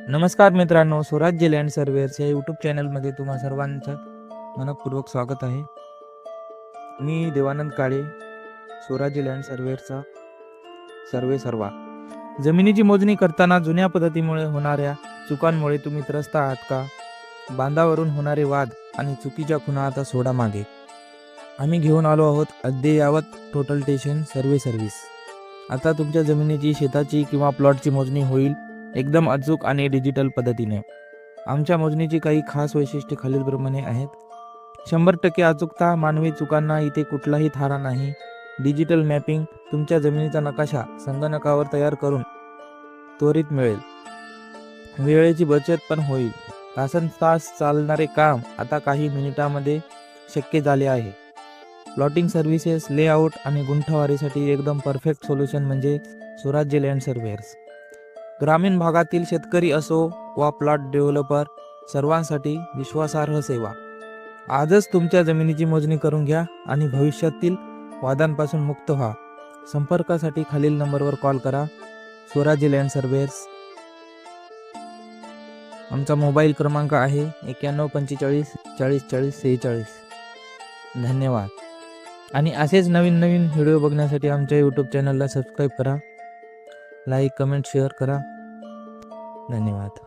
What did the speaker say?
नमस्कार मित्रांनो, स्वराज्य लँड सर्वेअरच्या यूट्यूब चॅनलमध्ये तुम्हा सर्वांचं मनपूर्वक स्वागत आहे. मी देवानंद काळे, स्वराज्य लँड सर्वेअरचा सर्वा. जमिनीची मोजणी करताना जुन्या पद्धतीमुळे होणाऱ्या चुकांमुळे तुम्ही त्रस्त आहात का? बांधावरून होणारे वाद आणि चुकीच्या खुणा आता सोडा मागे. आम्ही घेऊन आलो आहोत अद्ययावत टोटल टेशन सर्वे सर्व्हिस. आता तुमच्या जमिनीची, शेताची किंवा प्लॉटची मोजणी होईल एकदम अचूक आणि डिजिटल पद्धतीने. आमच्या मोजणीची काही खास वैशिष्ट्ये खालीलप्रमाणे आहेत. 100% अचूकता, मानवी चुकांना इथे कुठलाही थारा नाही. डिजिटल मॅपिंग, तुमच्या जमिनीचा नकाशा संगणकावर तयार करून त्वरित मिळेल. वेळेची बचत पण होईल. तासनतास चालणारे काम आता काही मिनिटांमध्ये शक्य झाले आहे. प्लॉटिंग सर्व्हिसेस, लेआउट आणि गुंठवारीसाठी एकदम परफेक्ट सोल्युशन म्हणजे स्वराज्य लँड सर्वेअर्स. ग्रामीण भागातील शेतकरी असो वा प्लॉट डेव्हलपर, सर्वांसाठी विश्वासार्ह सेवा. आजच तुमच्या जमिनीची मोजणी करून घ्या आणि भविष्यातील वादांपासून मुक्त व्हा. संपर्कासाठी खालील नंबरवर कॉल करा. स्वराज्य लँड सर्वेअर्स. आमचा मोबाईल क्रमांक आहे 9145 40 40 46. धन्यवाद. आणि असेच नवीन व्हिडिओ बघण्यासाठी आमच्या यूट्यूब चॅनलला सबस्क्राईब करा. लाईक, कमेंट, शेअर करा. धन्यवाद.